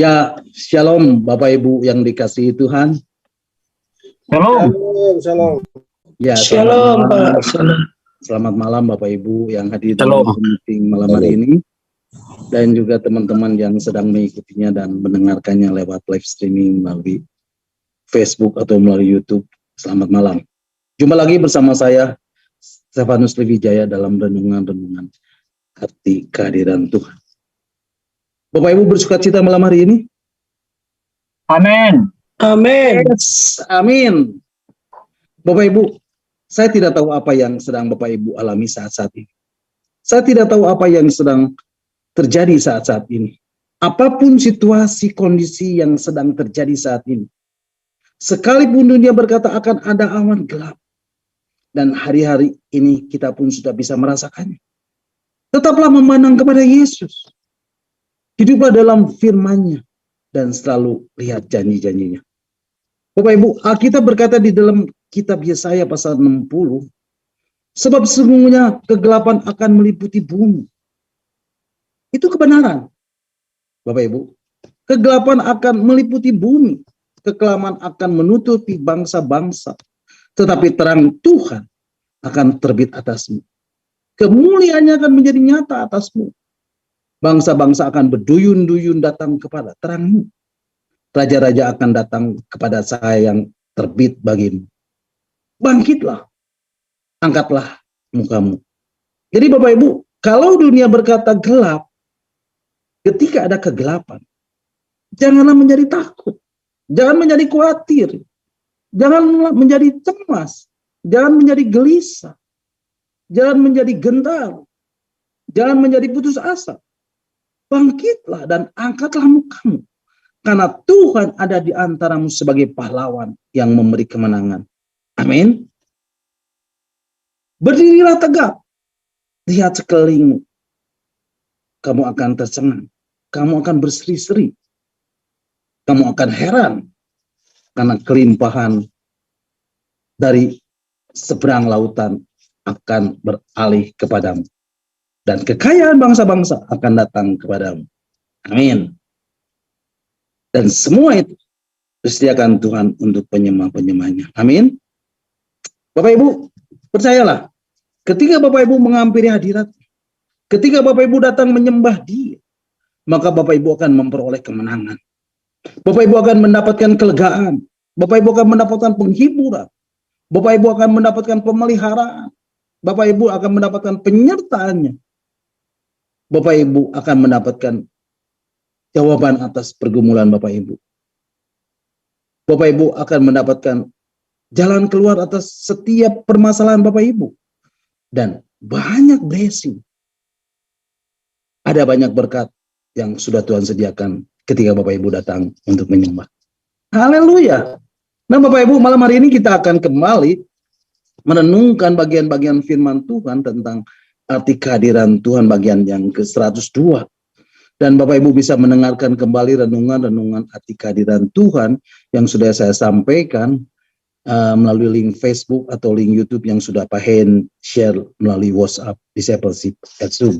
Ya, shalom Bapak Ibu yang dikasihi Tuhan. Shalom. Shalom. Ya, Shalom, Pak. Selamat malam Bapak Ibu yang hadir Shalom. dalam meeting malam hari ini. Dan juga teman-teman yang sedang mengikutinya dan mendengarkannya lewat live streaming melalui Facebook atau melalui YouTube. Selamat malam. Jumpa lagi bersama saya, Stefanus Lewijaya, dalam renungan-renungan arti kehadiran Tuhan. Bapak Ibu bersukacita malam hari ini? Amin. Amin. Yes, amin. Bapak Ibu, saya tidak tahu apa yang sedang Bapak Ibu alami saat-saat ini. Saya tidak tahu apa yang sedang terjadi saat-saat ini. Apapun situasi kondisi yang sedang terjadi saat ini. Sekalipun dunia berkata akan ada awan gelap. Dan hari-hari ini kita pun sudah bisa merasakannya. Tetaplah memandang kepada Yesus. Hiduplah dalam firman-Nya. Dan selalu lihat janji-janjinya. Bapak Ibu, Alkitab berkata di dalam kitab Yesaya pasal 60. Sebab sesungguhnya kegelapan akan meliputi bumi. Itu kebenaran. Bapak Ibu, kegelapan akan meliputi bumi. Kekelaman akan menutupi bangsa-bangsa. Tetapi terang Tuhan akan terbit atasmu. Kemuliaannya akan menjadi nyata atasmu. Bangsa-bangsa akan berduyun-duyun datang kepada terangmu. Raja-raja akan datang kepada saya yang terbit bagimu. Bangkitlah. Angkatlah mukamu. Jadi Bapak Ibu, kalau dunia berkata gelap, ketika ada kegelapan, janganlah menjadi takut. Jangan menjadi khawatir. Jangan menjadi cemas. Jangan menjadi gelisah. Jangan menjadi gentar. Jangan menjadi putus asa. Bangkitlah dan angkatlah mukamu. Karena Tuhan ada di antaramu sebagai pahlawan yang memberi kemenangan. Amin. Berdirilah tegak. Lihat sekelilingmu. Kamu akan tercengang. Kamu akan berseri-seri. Kamu akan heran. Karena kelimpahan dari seberang lautan akan beralih kepadamu. Dan kekayaan bangsa-bangsa akan datang kepadamu. Amin. Dan semua itu disediakan Tuhan untuk penyembah-penyembahnya. Amin. Bapak Ibu, percayalah. Ketika Bapak Ibu menghampiri hadirat, ketika Bapak Ibu datang menyembah Dia, maka Bapak Ibu akan memperoleh kemenangan. Bapak Ibu akan mendapatkan kelegaan. Bapak Ibu akan mendapatkan penghiburan. Bapak Ibu akan mendapatkan pemeliharaan. Bapak Ibu akan mendapatkan penyertaannya. Bapak Ibu akan mendapatkan jawaban atas pergumulan Bapak Ibu. Bapak Ibu akan mendapatkan jalan keluar atas setiap permasalahan Bapak Ibu. Dan banyak blessing. Ada banyak berkat yang sudah Tuhan sediakan ketika Bapak Ibu datang untuk menyembah. Haleluya. Nah Bapak Ibu, malam hari ini kita akan kembali merenungkan bagian-bagian firman Tuhan tentang arti kehadiran Tuhan bagian yang ke-102. Dan Bapak Ibu bisa mendengarkan kembali renungan-renungan arti kehadiran Tuhan yang sudah saya sampaikan melalui link Facebook atau link YouTube yang sudah Pak Hen share melalui WhatsApp Discipleship at Zoom.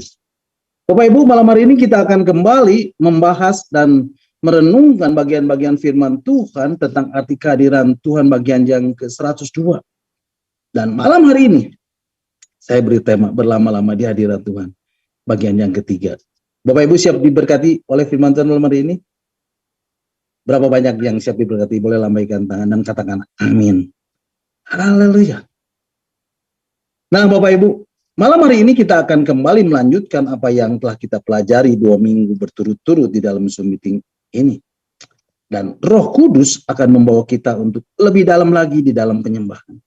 Bapak Ibu, malam hari ini kita akan kembali membahas dan merenungkan bagian-bagian firman Tuhan tentang arti kehadiran Tuhan bagian yang ke-102. Dan malam hari ini saya beri tema berlama-lama di hadirat Tuhan bagian yang ketiga. Bapak Ibu siap diberkati oleh firman Tuhan malam hari ini? Berapa banyak yang siap diberkati? Boleh lambaikan tangan dan katakan amin. Haleluya. Nah Bapak Ibu, malam hari ini kita akan kembali melanjutkan apa yang telah kita pelajari 2 minggu berturut-turut di dalam Zoom meeting ini. Dan Roh Kudus akan membawa kita untuk lebih dalam lagi di dalam penyembahan.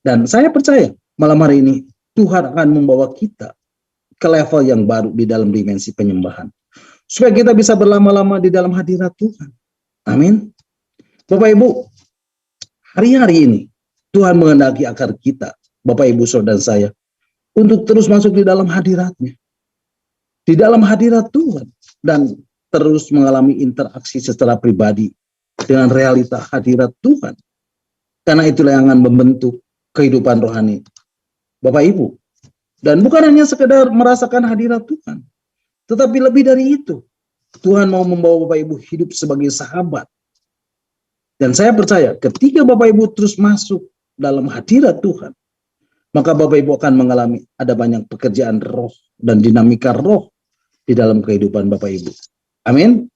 Dan saya percaya malam hari ini Tuhan akan membawa kita ke level yang baru di dalam dimensi penyembahan. Supaya kita bisa berlama-lama di dalam hadirat Tuhan. Amin. Bapak Ibu, hari-hari ini Tuhan menghendaki agar kita, Bapak Ibu saudara saya, untuk terus masuk di dalam hadirat-Nya. Di dalam hadirat Tuhan. Dan terus mengalami interaksi secara pribadi dengan realita hadirat Tuhan. Karena itulah yang akan membentuk kehidupan rohani Bapak Ibu. Dan bukan hanya sekedar merasakan hadirat Tuhan, tetapi lebih dari itu, Tuhan mau membawa Bapak Ibu hidup sebagai sahabat. Dan saya percaya ketika Bapak Ibu terus masuk dalam hadirat Tuhan, maka Bapak Ibu akan mengalami ada banyak pekerjaan roh dan dinamika roh di dalam kehidupan Bapak Ibu. Amin.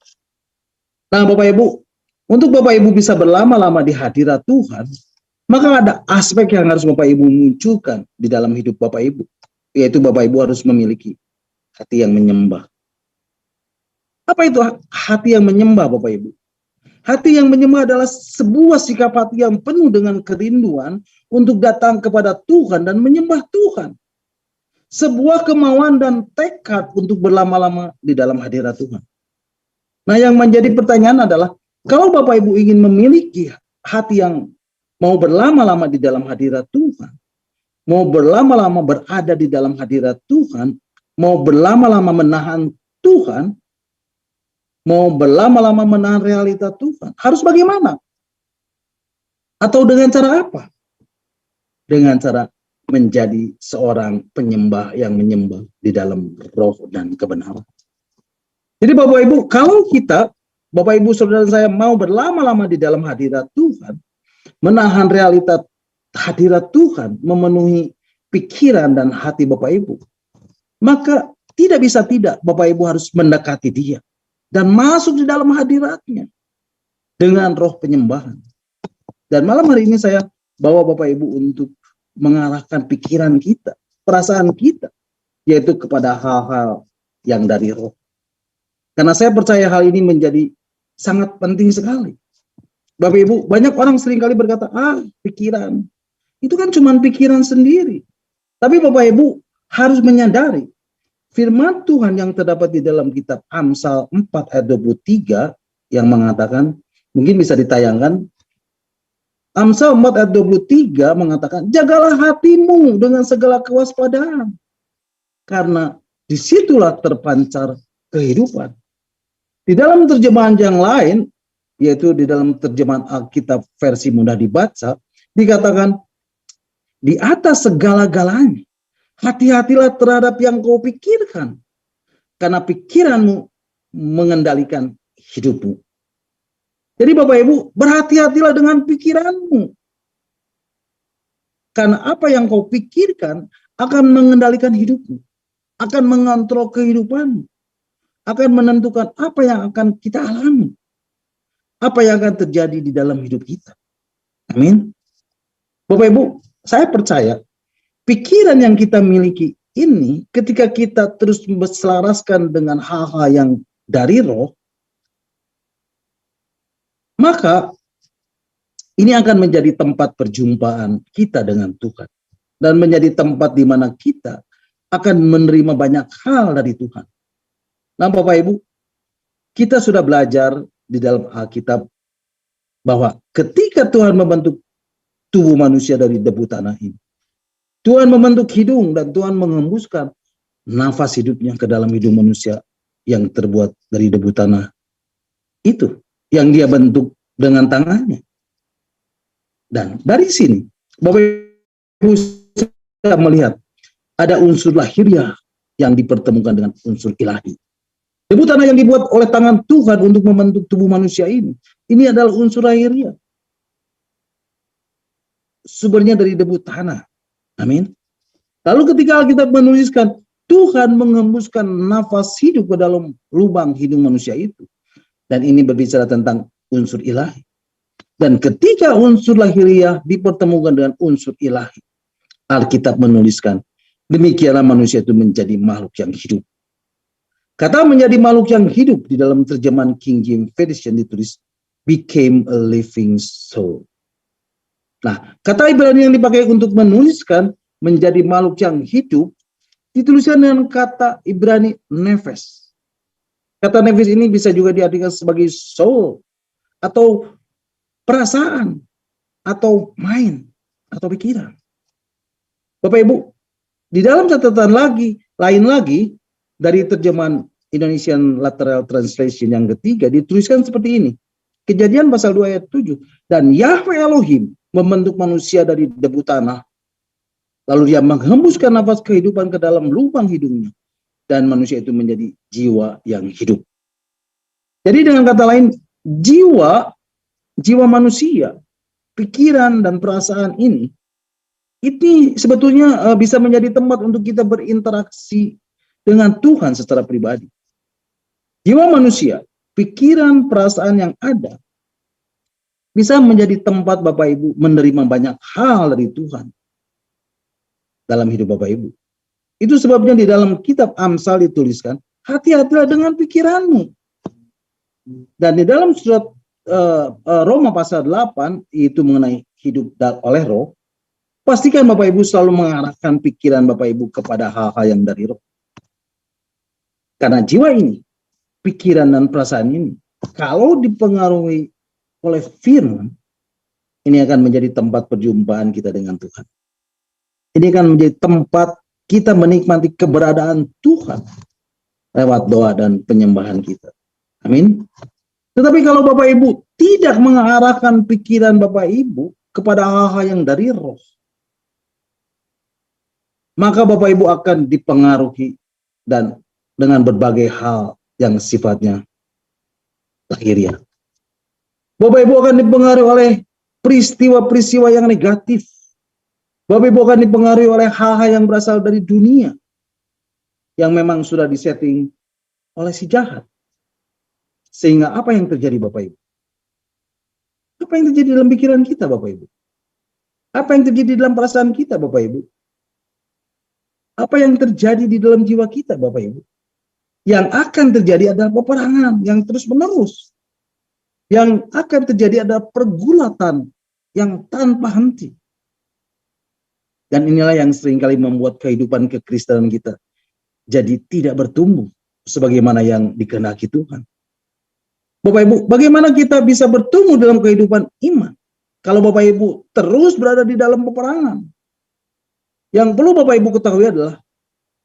Nah Bapak Ibu, untuk Bapak Ibu bisa berlama-lama di hadirat Tuhan, maka ada aspek yang harus Bapak Ibu munculkan di dalam hidup Bapak Ibu, yaitu Bapak Ibu harus memiliki hati yang menyembah. Apa itu hati yang menyembah Bapak Ibu? Hati yang menyembah adalah sebuah sikap hati yang penuh dengan kerinduan untuk datang kepada Tuhan dan menyembah Tuhan. Sebuah kemauan dan tekad untuk berlama-lama di dalam hadirat Tuhan. Nah, yang menjadi pertanyaan adalah, kalau Bapak Ibu ingin memiliki hati yang mau berlama-lama di dalam hadirat Tuhan, mau berlama-lama berada di dalam hadirat Tuhan, mau berlama-lama menahan Tuhan, mau berlama-lama menahan realita Tuhan, harus bagaimana? Atau dengan cara apa? Dengan cara menjadi seorang penyembah yang menyembah di dalam roh dan kebenaran. Jadi Bapak Ibu, kalau kita, Bapak Ibu saudara saya mau berlama-lama di dalam hadirat Tuhan, menahan realita hadirat Tuhan, memenuhi pikiran dan hati Bapak Ibu, maka tidak bisa tidak Bapak Ibu harus mendekati Dia dan masuk di dalam hadiratnya dengan roh penyembahan. Dan malam hari ini saya bawa Bapak Ibu untuk mengarahkan pikiran kita, perasaan kita, yaitu kepada hal-hal yang dari roh. Karena saya percaya hal ini menjadi sangat penting sekali. Bapak Ibu, banyak orang seringkali berkata, pikiran, itu kan cuma pikiran sendiri. Tapi Bapak Ibu harus menyadari, firman Tuhan yang terdapat di dalam kitab Amsal 4 ayat 23 yang mengatakan, mungkin bisa ditayangkan, Amsal 4 ayat 23 mengatakan, jagalah hatimu dengan segala kewaspadaan, karena disitulah terpancar kehidupan. Di dalam terjemahan yang lain, yaitu di dalam terjemahan Alkitab versi mudah dibaca, dikatakan, di atas segala-galanya, hati-hatilah terhadap yang kau pikirkan, karena pikiranmu mengendalikan hidupmu. Jadi Bapak Ibu, berhati-hatilah dengan pikiranmu. Karena apa yang kau pikirkan akan mengendalikan hidupmu, akan mengontrol kehidupanmu, akan menentukan apa yang akan kita alami, apa yang akan terjadi di dalam hidup kita. Amin. Bapak Ibu, saya percaya pikiran yang kita miliki ini, ketika kita terus berselaraskan dengan hal-hal yang dari roh, maka ini akan menjadi tempat perjumpaan kita dengan Tuhan. Dan menjadi tempat di mana kita akan menerima banyak hal dari Tuhan. Nah Bapak Ibu, kita sudah belajar di dalam Alkitab bahwa ketika Tuhan membentuk tubuh manusia dari debu tanah ini, Tuhan membentuk hidung dan Tuhan mengembuskan nafas hidupnya ke dalam hidung manusia yang terbuat dari debu tanah itu, yang Dia bentuk dengan tangannya. Dan dari sini Bapak Ibu bisa melihat ada unsur lahiriah yang dipertemukan dengan unsur ilahi. Debu tanah yang dibuat oleh tangan Tuhan untuk membentuk tubuh manusia ini adalah unsur lahiriah. Sumbernya dari debu tanah. Amin. Lalu ketika Alkitab menuliskan, Tuhan mengembuskan nafas hidup ke dalam lubang hidung manusia itu. Dan ini berbicara tentang unsur ilahi. Dan ketika unsur lahiriah dipertemukan dengan unsur ilahi, Alkitab menuliskan, demikianlah manusia itu menjadi makhluk yang hidup. Kata menjadi makhluk yang hidup di dalam terjemahan King James Version ditulis became a living soul. Nah, kata Ibrani yang dipakai untuk menuliskan menjadi makhluk yang hidup dituliskan dengan kata Ibrani nefes. Kata nefes ini bisa juga diartikan sebagai soul atau perasaan atau mind atau pikiran. Bapak Ibu, di dalam catatan lain lagi dari terjemahan Indonesian Literal Translation yang ketiga dituliskan seperti ini. Kejadian pasal 2 ayat 7. Dan Yahweh Elohim membentuk manusia dari debu tanah. Lalu Dia menghembuskan nafas kehidupan ke dalam lubang hidungnya. Dan manusia itu menjadi jiwa yang hidup. Jadi dengan kata lain, jiwa manusia, pikiran dan perasaan ini sebetulnya bisa menjadi tempat untuk kita berinteraksi dengan Tuhan secara pribadi. Jiwa manusia, pikiran, perasaan yang ada bisa menjadi tempat Bapak Ibu menerima banyak hal dari Tuhan dalam hidup Bapak Ibu. Itu sebabnya di dalam kitab Amsal dituliskan, hati-hatilah dengan pikiranmu. Dan di dalam surat Roma pasal 8, itu mengenai hidup oleh roh, pastikan Bapak Ibu selalu mengarahkan pikiran Bapak Ibu kepada hal-hal yang dari roh. Karena jiwa ini, pikiran dan perasaan ini, kalau dipengaruhi oleh firman, ini akan menjadi tempat perjumpaan kita dengan Tuhan. Ini akan menjadi tempat kita menikmati keberadaan Tuhan lewat doa dan penyembahan kita. Amin. Tetapi kalau Bapak Ibu tidak mengarahkan pikiran Bapak Ibu kepada hal-hal yang dari roh, maka Bapak Ibu akan dipengaruhi dan dengan berbagai hal yang sifatnya lahiriah. Bapak Ibu akan dipengaruhi oleh peristiwa-peristiwa yang negatif. Bapak Ibu akan dipengaruhi oleh hal-hal yang berasal dari dunia yang memang sudah disetting oleh si jahat. Sehingga apa yang terjadi Bapak Ibu? Apa yang terjadi dalam pikiran kita Bapak Ibu? Apa yang terjadi dalam perasaan kita Bapak Ibu? Apa yang terjadi di dalam jiwa kita Bapak Ibu? Yang akan terjadi adalah peperangan yang terus menerus. Yang akan terjadi adalah pergulatan yang tanpa henti. Dan inilah yang seringkali membuat kehidupan kekristenan kita jadi tidak bertumbuh sebagaimana yang dikehendaki Tuhan. Bapak Ibu, bagaimana kita bisa bertumbuh dalam kehidupan iman kalau Bapak Ibu terus berada di dalam peperangan? Yang perlu Bapak Ibu ketahui adalah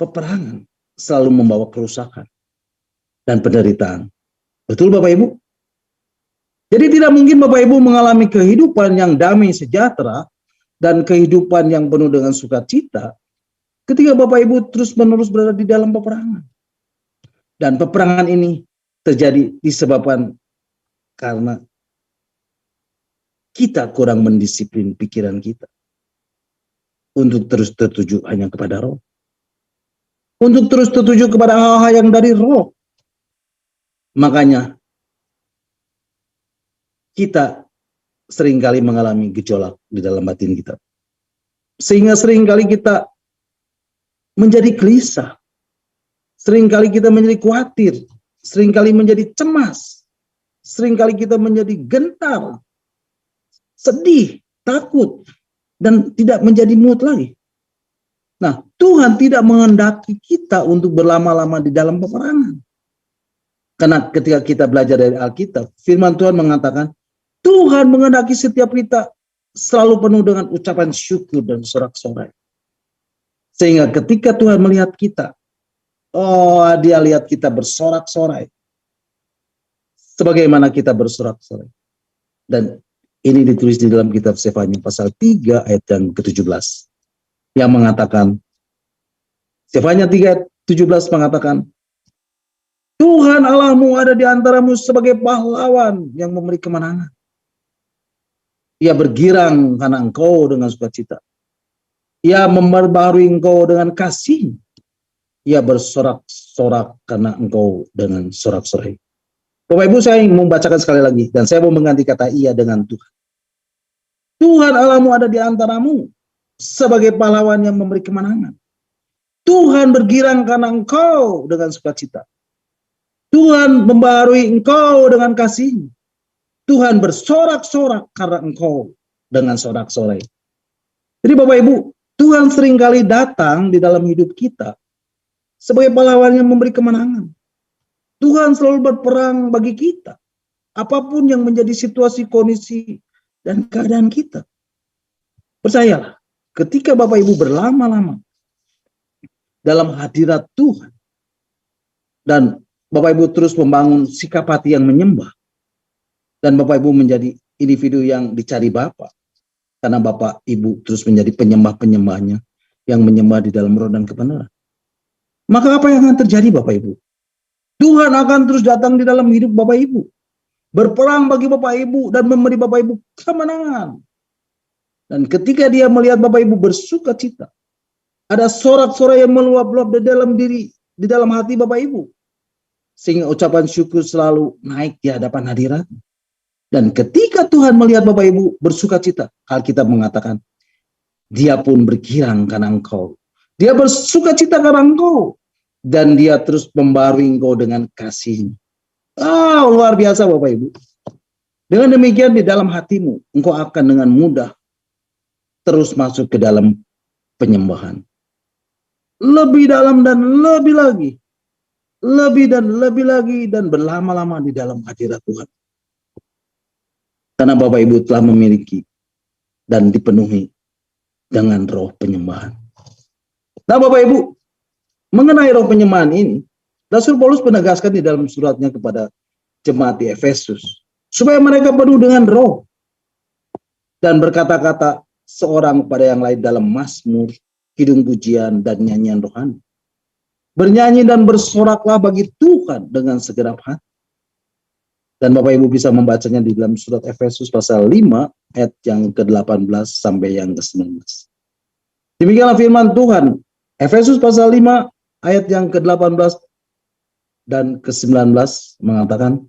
peperangan selalu membawa kerusakan dan penderitaan. Betul Bapak Ibu? Jadi tidak mungkin Bapak Ibu mengalami kehidupan yang damai sejahtera dan kehidupan yang penuh dengan sukacita ketika Bapak Ibu terus-menerus berada di dalam peperangan. Dan peperangan ini terjadi disebabkan karena kita kurang mendisiplin pikiran kita untuk terus tertuju hanya kepada roh. Untuk terus tertuju kepada hal-hal yang dari roh. Makanya kita seringkali mengalami gejolak di dalam batin kita. Sehingga seringkali kita menjadi gelisah. Seringkali kita menjadi khawatir. Seringkali menjadi cemas. Seringkali kita menjadi gentar. Sedih, takut. Dan tidak menjadi mood lagi. Nah, Tuhan tidak menghendaki kita untuk berlama-lama di dalam peperangan. Karena ketika kita belajar dari Alkitab, firman Tuhan mengatakan, Tuhan menghendaki setiap kita selalu penuh dengan ucapan syukur dan sorak-sorai. Sehingga ketika Tuhan melihat kita, dia lihat kita bersorak-sorai. Sebagaimana kita bersorak-sorai. Dan ini ditulis di dalam kitab Sefanya pasal 3 ayat yang ke-17. Yang mengatakan, Sefanya 3 ayat 17 mengatakan, Tuhan Allahmu ada di antaramu sebagai pahlawan yang memberi kemenangan. Ia bergirang karena engkau dengan sukacita. Ia memperbaharui engkau dengan kasih. Ia bersorak-sorak karena engkau dengan sorak-sorai. Bapak Ibu, saya ingin membacakan sekali lagi. Dan saya mau mengganti kata ia dengan Tuhan. Tuhan Allahmu ada di antaramu sebagai pahlawan yang memberi kemenangan. Tuhan bergirang karena engkau dengan sukacita. Tuhan membaharui engkau dengan kasih. Tuhan bersorak-sorak karena engkau dengan sorak-sorai. Jadi Bapak Ibu, Tuhan seringkali datang di dalam hidup kita sebagai pahlawan yang memberi kemenangan. Tuhan selalu berperang bagi kita. Apapun yang menjadi situasi, kondisi, dan keadaan kita. Percayalah, ketika Bapak Ibu berlama-lama dalam hadirat Tuhan, dan Bapak Ibu terus membangun sikap hati yang menyembah, dan Bapak Ibu menjadi individu yang dicari Bapa, karena Bapak Ibu terus menjadi penyembah-penyembahnya yang menyembah di dalam roh dan kebenaran. Maka apa yang akan terjadi Bapak Ibu? Tuhan akan terus datang di dalam hidup Bapak Ibu. Berperang bagi Bapak Ibu dan memberi Bapak Ibu kemenangan. Dan ketika dia melihat Bapak Ibu bersuka cita, ada sorak-sorai yang meluap-luap di dalam hati Bapak Ibu. Sehingga ucapan syukur selalu naik di hadapan hadirat. Dan ketika Tuhan melihat Bapak Ibu bersuka cita, Alkitab mengatakan, dia pun bergirang karena engkau. Dia bersuka cita karena engkau. Dan dia terus membarui engkau dengan kasih. Luar biasa Bapak Ibu. Dengan demikian di dalam hatimu, engkau akan dengan mudah terus masuk ke dalam penyembahan. Lebih dalam dan lebih lagi. Lebih dan lebih lagi dan berlama-lama di dalam hadirat Tuhan. Karena Bapak Ibu telah memiliki dan dipenuhi dengan roh penyembahan. Nah Bapak Ibu, mengenai roh penyembahan ini, Rasul Paulus menegaskan di dalam suratnya kepada jemaat di Efesus, supaya mereka penuh dengan roh dan berkata-kata seorang kepada yang lain dalam mazmur, kidung pujian, dan nyanyian rohani. Bernyanyi dan bersoraklah bagi Tuhan dengan segenap hati. Dan Bapak Ibu bisa membacanya di dalam surat Efesus pasal 5 ayat yang ke-18 sampai yang ke-19. Demikianlah firman Tuhan. Efesus pasal 5 ayat yang ke-18 dan ke-19 mengatakan,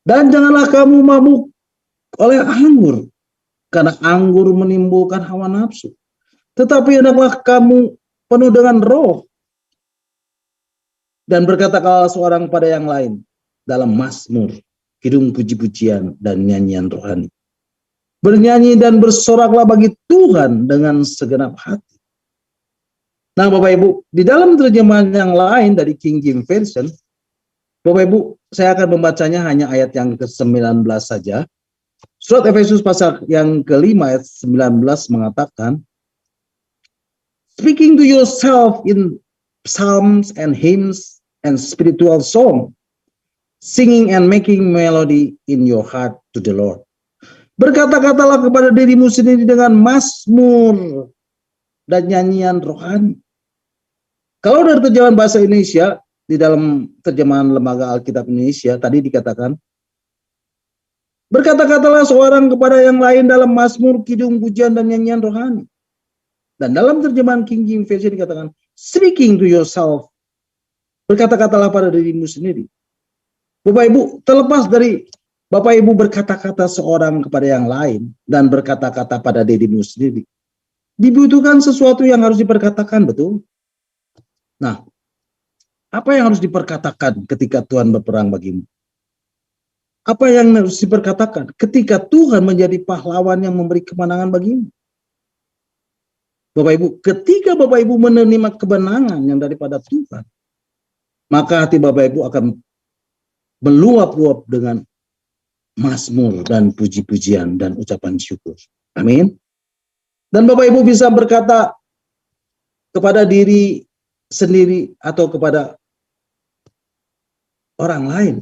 dan janganlah kamu mabuk oleh anggur, karena anggur menimbulkan hawa nafsu. Tetapi hendaklah kamu penuh dengan roh, dan berkata-kata seorang pada yang lain dalam mazmur, kidung puji-pujian, dan nyanyian rohani. Bernyanyi dan bersoraklah bagi Tuhan dengan segenap hati. Nah Bapak Ibu, di dalam terjemahan yang lain dari King James Version, Bapak Ibu, saya akan membacanya hanya ayat yang ke-19 saja. Surat Efesus pasal yang ke-5 ayat 19 mengatakan, speaking to yourself in psalms and hymns and spiritual song, singing and making melody in your heart to the Lord. Berkata-katalah kepada dirimu sendiri dengan mazmur dan nyanyian rohani. Kalau dari terjemahan bahasa Indonesia, di dalam terjemahan Lembaga Alkitab Indonesia, tadi dikatakan, berkata-katalah seorang kepada yang lain dalam mazmur, kidung, pujian, dan nyanyian rohani. Dan dalam terjemahan King James Version dikatakan, speaking to yourself, berkata-katalah pada dirimu sendiri. Bapak Ibu, terlepas dari Bapak Ibu berkata-kata seorang kepada yang lain dan berkata-kata pada dirimu sendiri, dibutuhkan sesuatu yang harus diperkatakan, betul? Nah, apa yang harus diperkatakan ketika Tuhan berperang bagimu? Apa yang harus diperkatakan ketika Tuhan menjadi pahlawan yang memberi kemenangan bagimu? Bapak Ibu, ketika Bapak Ibu menerima kemenangan yang daripada Tuhan, maka hati Bapak Ibu akan meluap-luap dengan mazmur dan puji-pujian dan ucapan syukur. Amin. Dan Bapak Ibu bisa berkata kepada diri sendiri atau kepada orang lain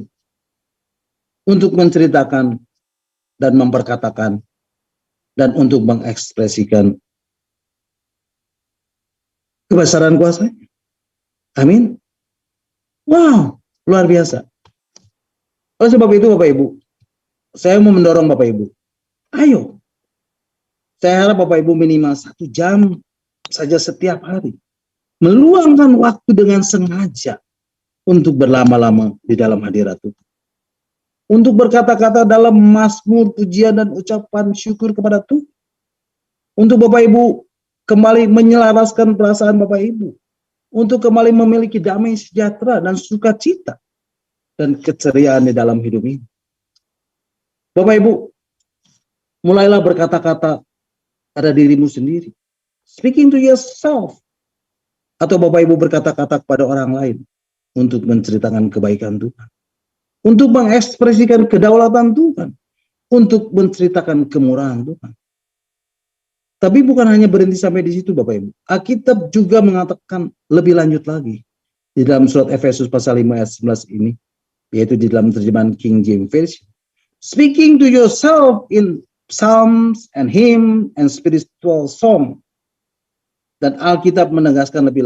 untuk menceritakan dan memperkatakan dan untuk mengekspresikan kebesaran kuasa. Amin. Wow, luar biasa. Oleh sebab itu Bapak Ibu, saya mau mendorong Bapak Ibu, ayo, saya harap Bapak Ibu minimal 1 jam saja setiap hari, meluangkan waktu dengan sengaja untuk berlama-lama di dalam hadirat Tuhan. Untuk berkata-kata dalam mazmur, pujian, dan ucapan syukur kepada Tuhan. Untuk Bapak Ibu kembali menyelaraskan perasaan Bapak Ibu. Untuk kembali memiliki damai sejahtera dan sukacita dan keceriaan di dalam hidup ini. Bapak Ibu, mulailah berkata-kata pada dirimu sendiri. Speaking to yourself. Atau Bapak Ibu berkata-kata kepada orang lain untuk menceritakan kebaikan Tuhan. Untuk mengekspresikan kedaulatan Tuhan. Untuk menceritakan kemurahan Tuhan. Tapi bukan hanya berhenti sampai di situ Bapak Ibu. Alkitab juga mengatakan lebih lanjut lagi. Di dalam surat Efesus pasal 5 ayat 11 ini. Yaitu di dalam terjemahan King James Version. Speaking to yourself in psalms and hymn and spiritual song. Dan Alkitab menegaskan lebih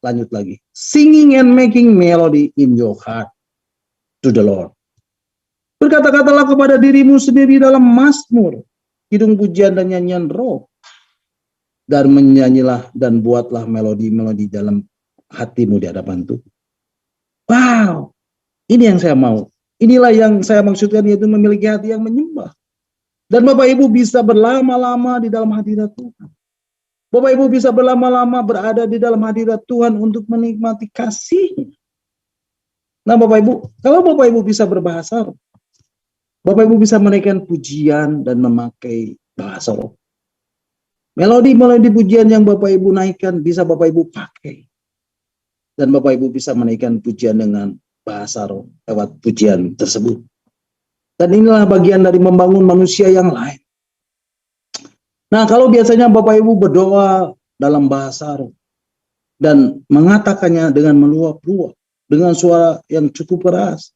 lanjut lagi. Singing and making melody in your heart to the Lord. Berkata-katalah kepada dirimu sendiri dalam mazmur, kidung pujian dan nyanyian roh. Dan menyanyilah dan buatlah melodi-melodi dalam hatimu di hadapan Tuhan. Wow, ini yang saya mau. Inilah yang saya maksudkan, yaitu memiliki hati yang menyembah. Dan Bapak Ibu bisa berlama-lama di dalam hadirat Tuhan. Bapak Ibu bisa berlama-lama berada di dalam hadirat Tuhan untuk menikmati kasih. Nah Bapak Ibu, kalau Bapak Ibu bisa berbahasa roh, Bapak Ibu bisa menaikkan pujian dan memakai bahasa roh. Melodi-melodi pujian yang Bapak Ibu naikkan bisa Bapak Ibu pakai. Dan Bapak Ibu bisa menaikkan pujian dengan bahasa roh lewat pujian tersebut. Dan inilah bagian dari membangun manusia yang lain. Nah, kalau biasanya Bapak Ibu berdoa dalam bahasa roh dan mengatakannya dengan meluap-luap, dengan suara yang cukup keras,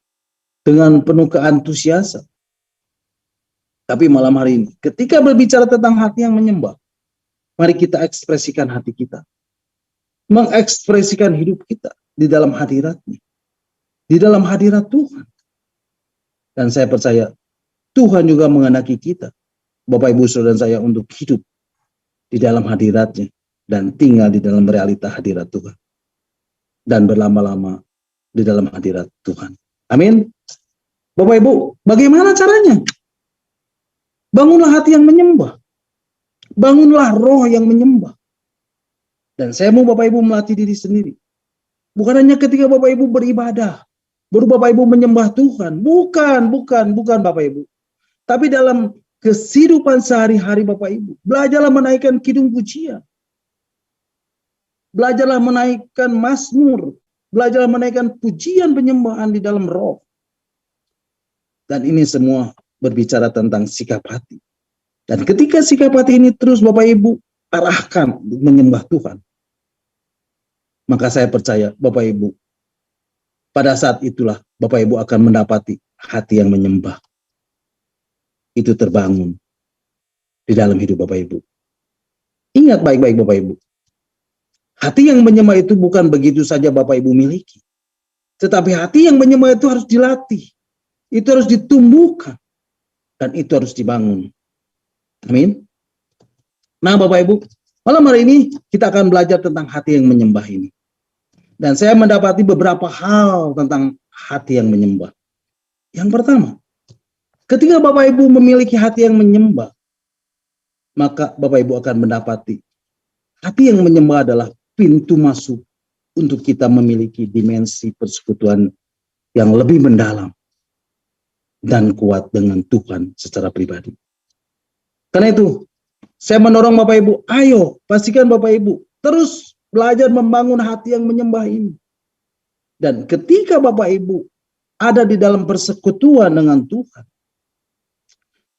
dengan penuh keantusiasan. Tapi malam hari ini, ketika berbicara tentang hati yang menyembah, mari kita ekspresikan hati kita. Mengekspresikan hidup kita di dalam hadirat-Nya. Di dalam hadirat Tuhan. Dan saya percaya, Tuhan juga menghendaki kita, Bapak Ibu Saudara saya, untuk hidup di dalam hadirat-Nya dan tinggal di dalam realita hadirat Tuhan dan berlama-lama di dalam hadirat Tuhan. Amin. Bapak Ibu, bagaimana caranya? Bangunlah hati yang menyembah. Bangunlah roh yang menyembah. Dan saya mau Bapak Ibu melatih diri sendiri. Bukan hanya ketika Bapak Ibu beribadah, baru Bapak Ibu menyembah Tuhan. Bukan Bapak Ibu. Tapi dalam kehidupan sehari-hari Bapak Ibu, belajarlah menaikkan kidung pujian. Belajarlah menaikkan mazmur. Belajarlah menaikkan pujian penyembahan di dalam roh. Dan ini semua berbicara tentang sikap hati. Dan ketika sikap hati ini terus Bapak Ibu arahkan untuk menyembah Tuhan, maka saya percaya Bapak Ibu, pada saat itulah Bapak Ibu akan mendapati hati yang menyembah. Itu terbangun di dalam hidup Bapak Ibu. Ingat baik-baik Bapak Ibu. Hati yang menyembah itu bukan begitu saja Bapak Ibu miliki. Tetapi hati yang menyembah itu harus dilatih. Itu harus ditumbuhkan. Dan itu harus dibangun. Amin. Nah Bapak Ibu, malam hari ini kita akan belajar tentang hati yang menyembah ini. Dan saya mendapati beberapa hal tentang hati yang menyembah. Yang pertama, ketika Bapak Ibu memiliki hati yang menyembah, maka Bapak Ibu akan mendapati hati yang menyembah adalah pintu masuk untuk kita memiliki dimensi persekutuan yang lebih mendalam dan kuat dengan Tuhan secara pribadi. Karena itu, saya mendorong Bapak Ibu, ayo pastikan Bapak Ibu terus belajar membangun hati yang menyembah ini. Dan ketika Bapak Ibu ada di dalam persekutuan dengan Tuhan,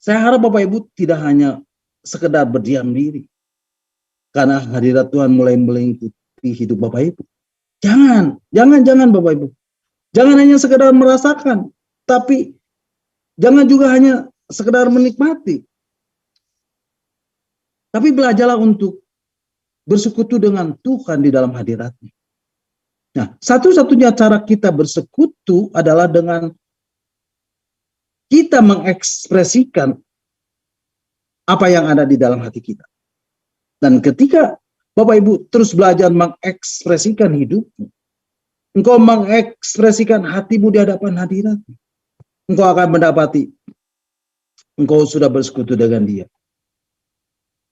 saya harap Bapak Ibu tidak hanya sekedar berdiam diri. Karena hadirat Tuhan mulai melingkupi hidup Bapak Ibu. Jangan Bapak Ibu. Jangan hanya sekedar merasakan, tapi jangan juga hanya sekedar menikmati. Tapi belajarlah untuk bersekutu dengan Tuhan di dalam hadirat-Nya. Nah, satu-satunya cara kita bersekutu adalah dengan kita mengekspresikan apa yang ada di dalam hati kita. Dan ketika Bapak Ibu terus belajar mengekspresikan hidupmu, engkau mengekspresikan hatimu di hadapan hadirat-Nya, engkau akan mendapati engkau sudah bersekutu dengan Dia.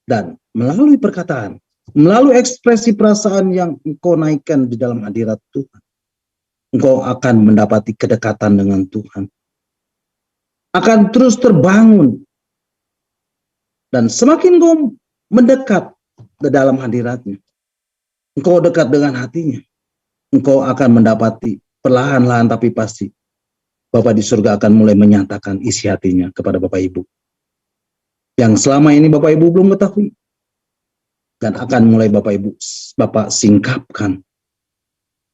Dan melalui perkataan, melalui ekspresi perasaan yang engkau naikkan di dalam hadirat Tuhan, engkau akan mendapati kedekatan dengan Tuhan. Akan terus terbangun. Dan semakin engkau mendekat ke dalam hadirat-Nya, engkau dekat dengan hatinya, engkau akan mendapati perlahan-lahan tapi pasti Bapa di surga akan mulai menyatakan isi hatinya kepada Bapak Ibu. Yang selama ini Bapak Ibu belum ketahui. Dan akan mulai Bapak singkapkan.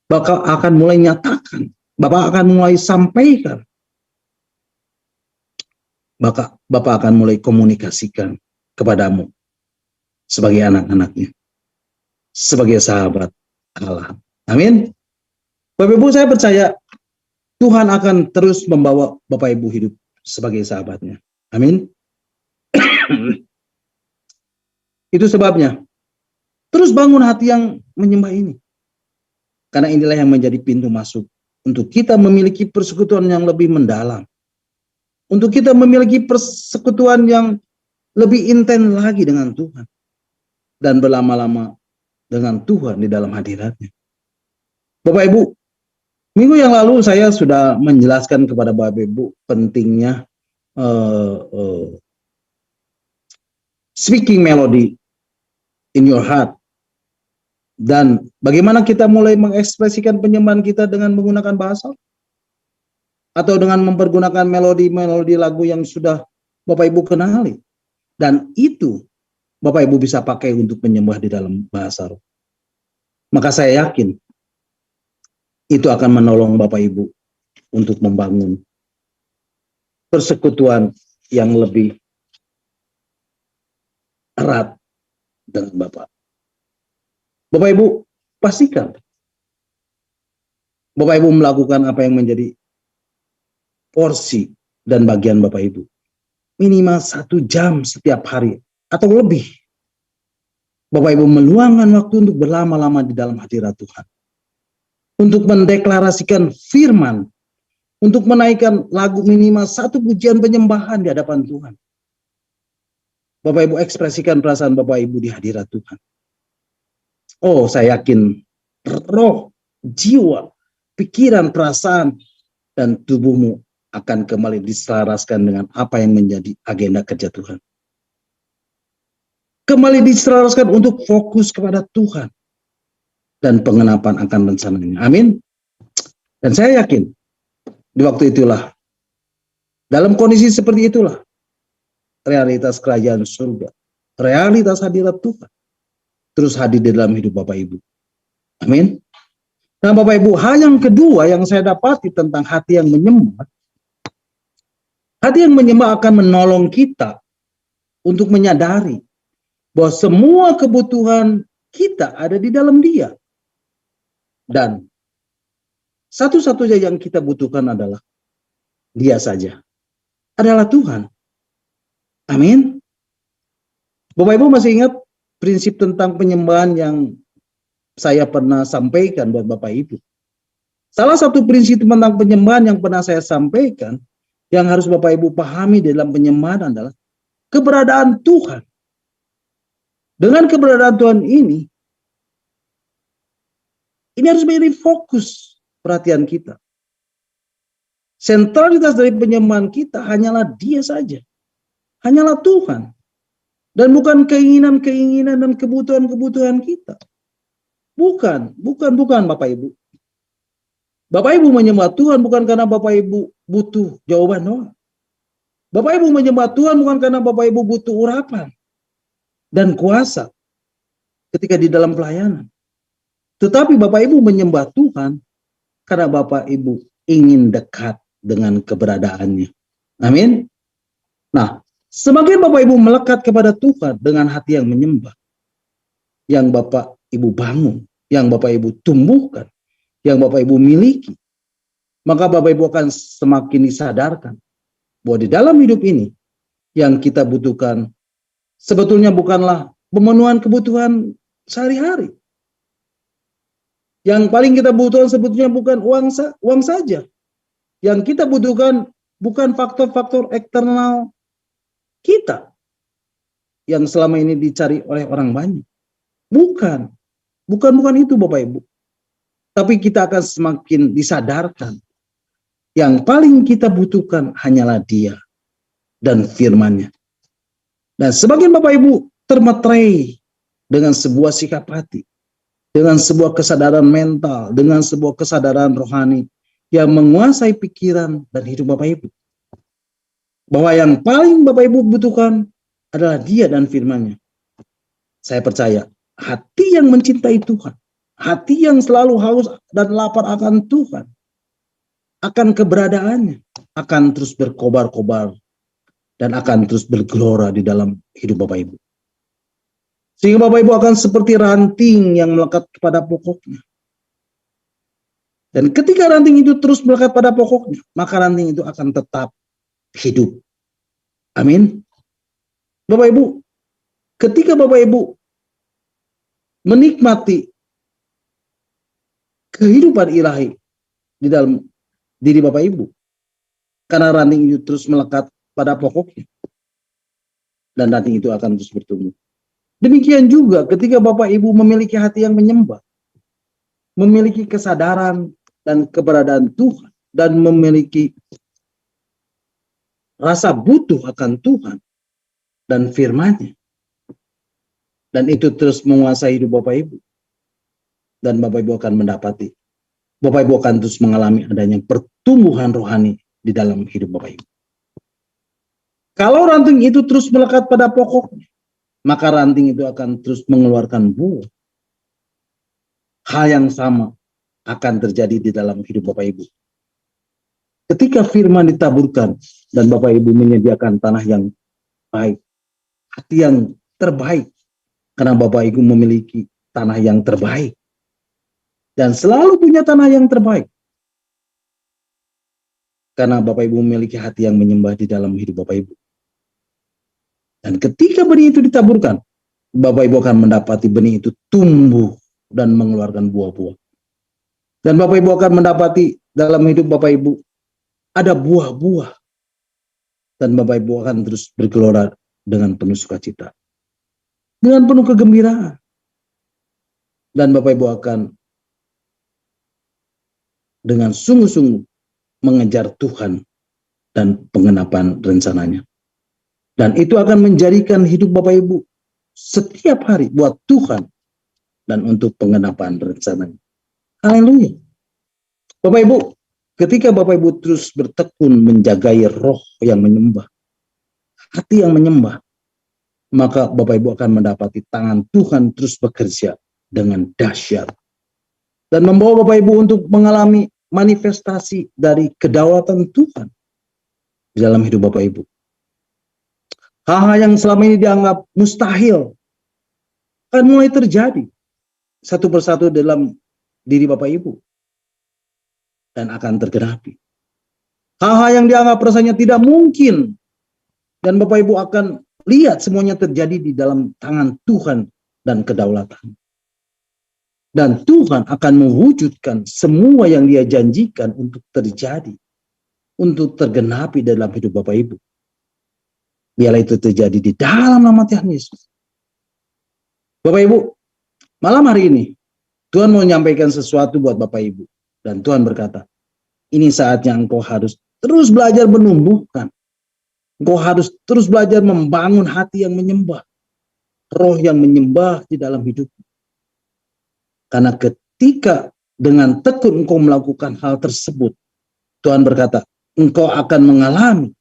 Bapak akan mulai nyatakan. Bapak akan mulai sampaikan. Bapak akan mulai komunikasikan kepadamu sebagai anak-anaknya. sebagai sahabat Allah. Amin. Bapak Ibu, saya percaya Tuhan akan terus membawa Bapak Ibu hidup sebagai sahabatnya. Amin. Itu sebabnya terus bangun hati yang menyembah ini. Karena inilah yang menjadi pintu masuk untuk kita memiliki persekutuan yang lebih mendalam. Untuk kita memiliki persekutuan yang lebih intens lagi dengan Tuhan. Dan berlama-lama dengan Tuhan di dalam hadiratnya. Bapak Ibu, minggu yang lalu saya sudah menjelaskan kepada Bapak Ibu pentingnya speaking melody in your heart. Dan bagaimana kita mulai mengekspresikan penyembahan kita dengan menggunakan bahasa atau dengan mempergunakan melodi-melodi lagu yang sudah Bapak Ibu kenali. Dan itu Bapak Ibu bisa pakai untuk menyembah di dalam bahasa roh. Maka saya yakin itu akan menolong Bapak Ibu untuk membangun persekutuan yang lebih erat dengan Bapak. Bapak Ibu, pastikan Bapak Ibu melakukan apa yang menjadi porsi dan bagian Bapak Ibu. Minimal 1 jam setiap hari atau lebih. Bapak Ibu meluangkan waktu untuk berlama-lama di dalam hadirat Tuhan. Untuk mendeklarasikan firman. Untuk menaikkan lagu minimal 1 pujian penyembahan di hadapan Tuhan. Bapak Ibu ekspresikan perasaan Bapak Ibu di hadirat Tuhan. Oh, saya yakin roh, jiwa, pikiran, perasaan, dan tubuhmu akan kembali diselaraskan dengan apa yang menjadi agenda kerja Tuhan. Kembali diselaraskan untuk fokus kepada Tuhan. Dan pengenapan akan rencananya. Amin. Dan saya yakin, di waktu itulah, dalam kondisi seperti itulah, realitas kerajaan surga, realitas hadirat Tuhan, terus hadir di dalam hidup Bapak Ibu. Amin. Nah Bapak Ibu, hal yang kedua yang saya dapati tentang hati yang menyembah. Hati yang menyembah akan menolong kita untuk menyadari bahwa semua kebutuhan kita ada di dalam Dia. Dan satu-satunya yang kita butuhkan adalah Dia saja. Adalah Tuhan. Amin. Bapak Ibu masih ingat prinsip tentang penyembahan yang saya pernah sampaikan buat Bapak Ibu. Salah satu prinsip tentang penyembahan yang pernah saya sampaikan, yang harus Bapak Ibu pahami dalam penyembahan adalah keberadaan Tuhan. Dengan keberadaan Tuhan ini harus menjadi fokus perhatian kita. Sentralitas dari penyembahan kita hanyalah Dia saja. Hanyalah Tuhan. Dan bukan keinginan-keinginan dan kebutuhan-kebutuhan kita. Bukan Bapak Ibu. Bapak Ibu menyembah Tuhan bukan karena Bapak Ibu butuh jawaban doang. Bapak Ibu menyembah Tuhan bukan karena Bapak Ibu butuh urapan dan kuasa ketika di dalam pelayanan. Tetapi Bapak Ibu menyembah Tuhan karena Bapak Ibu ingin dekat dengan keberadaannya. Amin. Nah, semakin Bapak Ibu melekat kepada Tuhan dengan hati yang menyembah, yang Bapak Ibu bangun, yang Bapak Ibu tumbuhkan, yang Bapak Ibu miliki, maka Bapak Ibu akan semakin disadarkan bahwa di dalam hidup ini yang kita butuhkan sebetulnya bukanlah pemenuhan kebutuhan sehari-hari. Yang paling kita butuhkan sebetulnya bukan uang saja. Yang kita butuhkan bukan faktor-faktor eksternal kita yang selama ini dicari oleh orang banyak. Bukan itu Bapak Ibu. Tapi kita akan semakin disadarkan. Yang paling kita butuhkan hanyalah Dia dan firman-Nya. Dan sebagian Bapak Ibu termeterai dengan sebuah sikap hati, dengan sebuah kesadaran mental, dengan sebuah kesadaran rohani yang menguasai pikiran dan hidup Bapak Ibu. Bahwa yang paling Bapak Ibu butuhkan adalah Dia dan firman-Nya. Saya percaya hati yang mencintai Tuhan, hati yang selalu haus dan lapar akan Tuhan, akan keberadaannya, akan terus berkobar-kobar dan akan terus bergelora di dalam hidup Bapak Ibu. Sehingga Bapak Ibu akan seperti ranting yang melekat kepada pokoknya. Dan ketika ranting itu terus melekat pada pokoknya, maka ranting itu akan tetap hidup. Amin. Bapak Ibu, ketika Bapak Ibu menikmati kehidupan ilahi di dalam diri Bapak Ibu, karena ranting itu terus melekat pada pokoknya, dan ranting itu akan terus bertumbuh. Demikian juga ketika Bapak Ibu memiliki hati yang menyembah, memiliki kesadaran dan keberadaan Tuhan, dan memiliki rasa butuh akan Tuhan dan firman-Nya, dan itu terus menguasai hidup Bapak Ibu, dan Bapak Ibu akan mendapati, Bapak Ibu akan terus mengalami adanya pertumbuhan rohani di dalam hidup Bapak Ibu. Kalau ranting itu terus melekat pada pokoknya, maka ranting itu akan terus mengeluarkan buah. Hal yang sama akan terjadi di dalam hidup Bapak Ibu. Ketika firman ditaburkan dan Bapak Ibu menyediakan tanah yang baik, hati yang terbaik, karena Bapak Ibu memiliki tanah yang terbaik dan selalu punya tanah yang terbaik, karena Bapak Ibu memiliki hati yang menyembah di dalam hidup Bapak Ibu. Dan ketika benih itu ditaburkan, Bapak Ibu akan mendapati benih itu tumbuh dan mengeluarkan buah-buah. Dan Bapak Ibu akan mendapati dalam hidup Bapak Ibu ada buah-buah. Dan Bapak Ibu akan terus bergelora dengan penuh sukacita, dengan penuh kegembiraan. Dan Bapak Ibu akan dengan sungguh-sungguh mengejar Tuhan dan pengenapan rencananya. Dan itu akan menjadikan hidup Bapak Ibu setiap hari buat Tuhan dan untuk pengenapan rencananya. Haleluya. Bapak Ibu, ketika Bapak Ibu terus bertekun menjagai roh yang menyembah, hati yang menyembah, maka Bapak Ibu akan mendapati tangan Tuhan terus bekerja dengan dahsyat. Dan membawa Bapak Ibu untuk mengalami manifestasi dari kedaulatan Tuhan di dalam hidup Bapak Ibu. Hal-hal yang selama ini dianggap mustahil akan mulai terjadi satu persatu dalam diri Bapak Ibu dan akan tergenapi. Hal-hal yang dianggap rasanya tidak mungkin dan Bapak Ibu akan lihat semuanya terjadi di dalam tangan Tuhan dan kedaulatan. Dan Tuhan akan mewujudkan semua yang Dia janjikan untuk terjadi, untuk tergenapi dalam hidup Bapak Ibu. Biarlah itu terjadi di dalam nama Tuhan Yesus. Bapak Ibu, malam hari ini Tuhan mau menyampaikan sesuatu buat Bapak Ibu. Dan Tuhan berkata, ini saatnya engkau harus terus belajar menumbuhkan. Engkau harus terus belajar membangun hati yang menyembah. Roh yang menyembah di dalam hidupmu. Karena ketika dengan tekun engkau melakukan hal tersebut, Tuhan berkata, engkau akan mengalami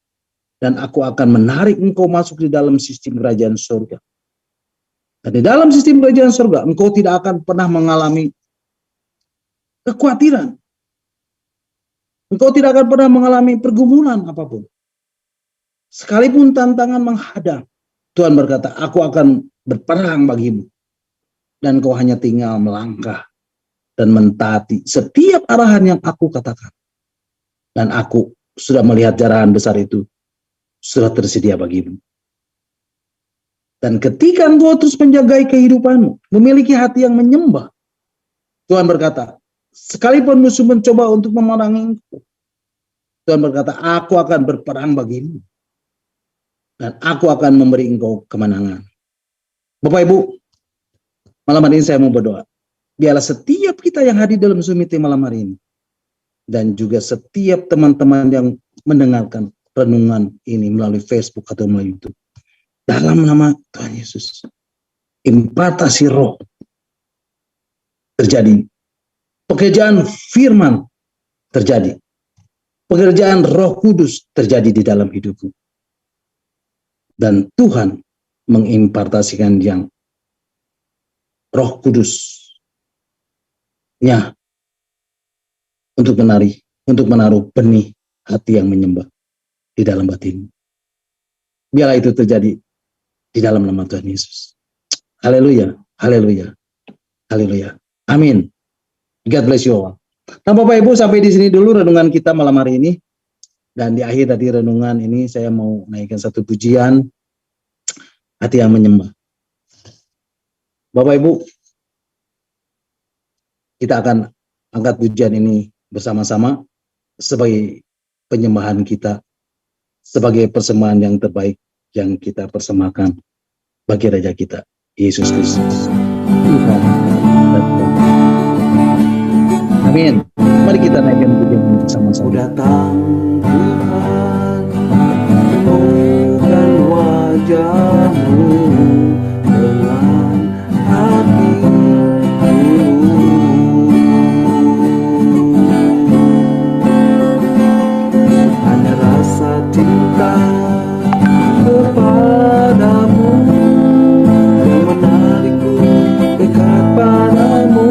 dan aku akan menarik engkau masuk di dalam sistem kerajaan surga. Dan di dalam sistem kerajaan surga, engkau tidak akan pernah mengalami kekhawatiran. Engkau tidak akan pernah mengalami pergumulan apapun. Sekalipun tantangan menghadang, Tuhan berkata, aku akan berperang bagimu. Dan kau hanya tinggal melangkah dan mentaati setiap arahan yang aku katakan. Dan aku sudah melihat jarahan besar itu sudah tersedia bagimu. Dan ketika engkau terus menjagai kehidupanmu, memiliki hati yang menyembah, Tuhan berkata, sekalipun musuh mencoba untuk memerangi engkau, Tuhan berkata, aku akan berperang bagimu. Dan aku akan memberi engkau kemenangan. Bapak Ibu, malam hari ini saya mau berdoa. Biarlah setiap kita yang hadir dalam Zoom meeting malam hari ini, dan juga setiap teman-teman yang mendengarkan renungan ini melalui Facebook atau melalui YouTube, dalam nama Tuhan Yesus, impartasi roh terjadi. Pekerjaan firman terjadi. Pekerjaan Roh Kudus terjadi di dalam hidupmu. Dan Tuhan mengimpartasikan yang Roh Kudusnya untuk menaruh benih hati yang menyembah di dalam batinmu. Biarlah itu terjadi di dalam nama Tuhan Yesus. Haleluya, haleluya, haleluya. Amin. God bless you all. Nah, Bapak Ibu, sampai di sini dulu renungan kita malam hari ini. Dan di akhir tadi renungan ini saya mau naikkan satu pujian, hati yang menyembah. Bapak Ibu, kita akan angkat pujian ini bersama-sama sebagai penyembahan kita, sebagai persembahan yang terbaik yang kita persembahkan bagi Raja kita, Yesus Kristus. Tuhan. Amin. Mari kita naikkan pujian ini bersama-sama. Datang Tuhan, temukan wajah-Mu dengan hatiku. Hanya rasa cinta kepadamu yang menarikku dekat padamu.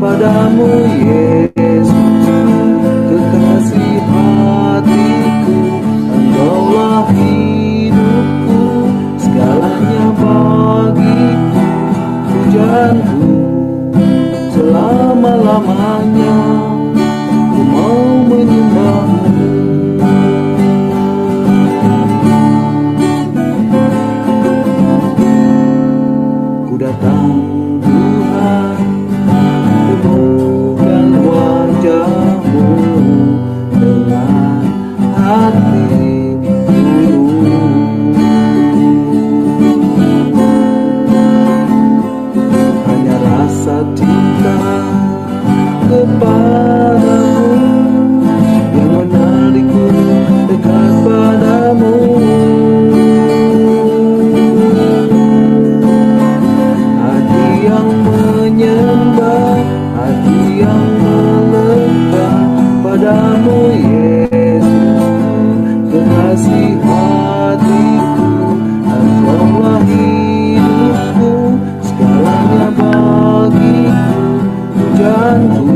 Padamu Yesus, kekasih hatiku, Engkaulah hidupku, segalanya bagiku, pujaanku selama-lamanya, ku mau menyembahmu. Ku datang Tuhan, temukan wajah-Mu dengan hatiku. Hanya rasa cinta kepadamu yang menarikku dekat padamu. Hati yang menyembah, hati yang melekat padamu Yesus, kekasih hatiku, Engkaulah hidupku, segalanya bagiku, pujaanku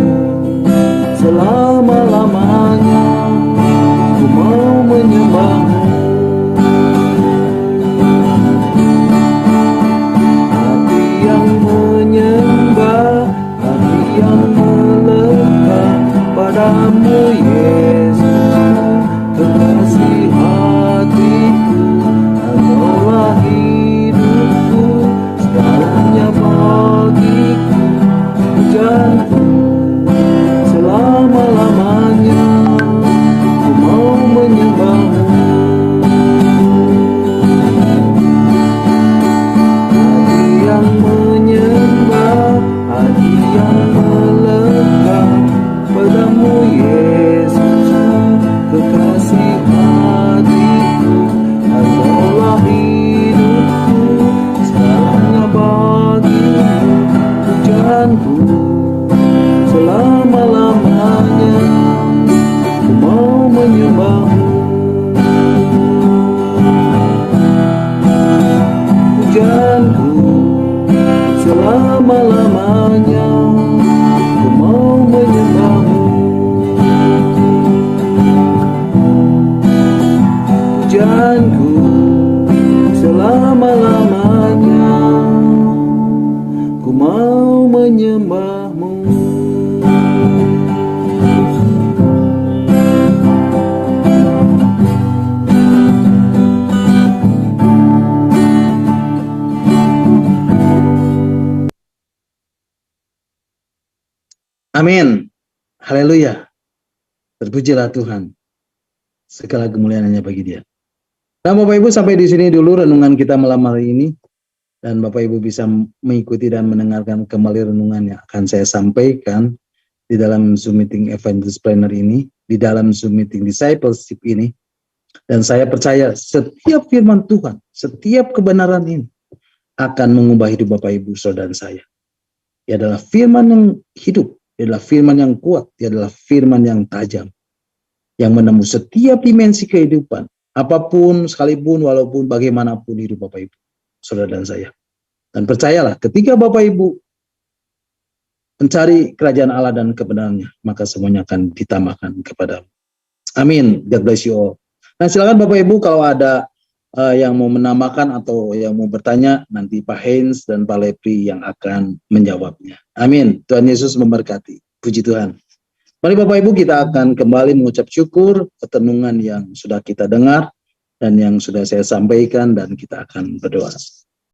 selama-lamanya, ku mau menyembahmu. Hati yang menyembah, hati yang melekat padamu Yesus, kekasih hatiku, Engkaulah hidupku, segalanya bagiku, pujaanku selama-lamanya, ku mau menyembahmu. Hati yang menyembah, hati yang melekat padamu Yesus, kekasih hatiku, Engkaulah hidupku, segalanya bagiku, pujaanku selama-lamanya, ku mau menyembahmu. Pujaanku selama-lamanya, ku mau menyembahmu. Pujaanku selama-lamanya, ku mau menyembahmu. Amin. Haleluya. Terpujilah Tuhan. Segala kemuliaan hanya bagi Dia. Nah, Bapak Ibu, sampai di sini dulu renungan kita malam hari ini. Dan Bapak Ibu bisa mengikuti dan mendengarkan kembali renungan yang akan saya sampaikan di dalam Zoom Meeting Evangelist Planner ini, di dalam Zoom Meeting Discipleship ini. Dan saya percaya setiap firman Tuhan, setiap kebenaran ini akan mengubah hidup Bapak Ibu, saudara saya. Ia adalah firman yang hidup, ia adalah firman yang kuat, ia adalah firman yang tajam, yang menembus setiap dimensi kehidupan, apapun, sekalipun, walaupun, bagaimanapun hidup Bapak Ibu, saudara dan saya. Dan percayalah, ketika Bapak Ibu mencari kerajaan Allah dan kebenarannya, maka semuanya akan ditambahkan kepadamu. Amin. God bless you all. Nah, silakan Bapak Ibu kalau ada yang mau menambahkan atau yang mau bertanya, nanti Pak Heinz dan Pak Lepri yang akan menjawabnya. Amin. Tuhan Yesus memberkati. Puji Tuhan. Mari Bapak Ibu, kita akan kembali mengucap syukur pertenungan yang sudah kita dengar dan yang sudah saya sampaikan, dan kita akan berdoa.